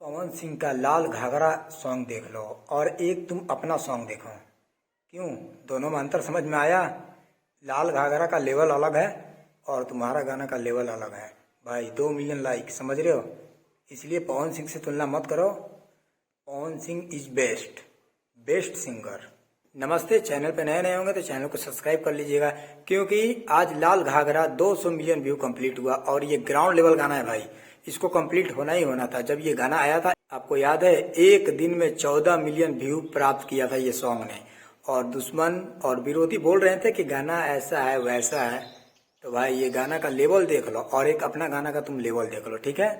पवन सिंह का लाल घाघरा सॉन्ग देख लो और एक तुम अपना सॉन्ग देखो। क्यों? दोनों में अंतर समझ में आया? लाल घाघरा का लेवल अलग है और तुम्हारा गाना का लेवल अलग है। भाई 2 मिलियन लाइक, समझ रहे हो? इसलिए पवन सिंह से तुलना मत करो। Pawan Singh is best, best singer. नमस्ते, चैनल पे नए नए होंगे तो चैनल को सब्सक्राइब कर लीजिएगा, क्योंकि आज लाल घाघरा 200 मिलियन व्यू कंप्लीट हुआ और ये ग्राउंड लेवल गाना है भाई। इसको कंप्लीट होना ही होना था। जब ये गाना आया था, आपको याद है, एक दिन में 14 मिलियन व्यू प्राप्त किया था ये सॉन्ग ने। और दुश्मन और विरोधी बोल रहे थे कि गाना ऐसा है वैसा है। तो भाई ये गाना का लेवल देख लो और एक अपना गाना का तुम लेवल देख लो, ठीक है?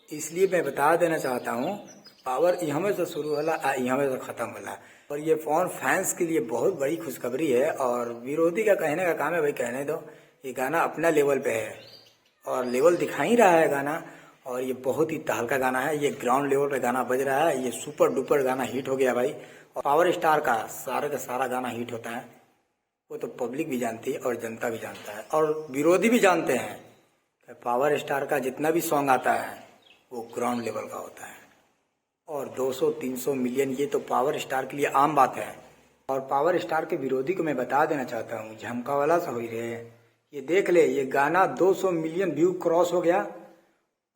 इसलिए मैं बता देना चाहता हूँ, पावर यहाँ में से शुरू होला यहाँ में से खत्म होला। और ये फोन फैंस के लिए बहुत बड़ी खुशखबरी है। और विरोधी का कहने का काम है भाई, कहने दो। ये गाना अपना लेवल पे है और लेवल दिखा ही रहा है गाना। और ये बहुत ही तहलका गाना है। ये ग्राउंड लेवल पे गाना बज रहा है। ये सुपर डुपर गाना हिट हो गया भाई। और पावर स्टार का सारा गाना हिट होता है, वो तो पब्लिक भी जानती है और जनता भी जानता है और विरोधी भी जानते हैं कि पावर स्टार का जितना भी सॉन्ग आता है वो ग्राउंड लेवल का होता है। और 200-300 मिलियन ये तो पावर स्टार के लिए आम बात है। और पावर स्टार के विरोधी को मैं बता देना चाहता हूँ, झमका वाला सा हो रहे। ये देख ले, ये गाना 200 मिलियन व्यू क्रॉस हो गया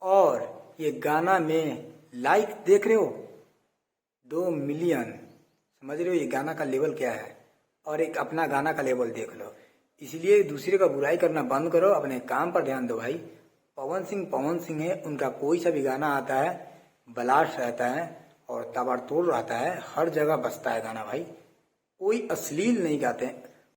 और ये गाना में लाइक देख रहे हो 2 मिलियन। समझ रहे हो ये गाना का लेवल क्या है? और एक अपना गाना का लेवल देख लो। इसलिए दूसरे का बुराई करना बंद करो, अपने काम पर ध्यान दो भाई। पवन सिंह है, उनका कोई सा भी गाना आता है ब्लास्ट रहता है और ताबड़तोड़ रहता है, हर जगह बजता है गाना भाई। कोई अश्लील नहीं गाते हैं,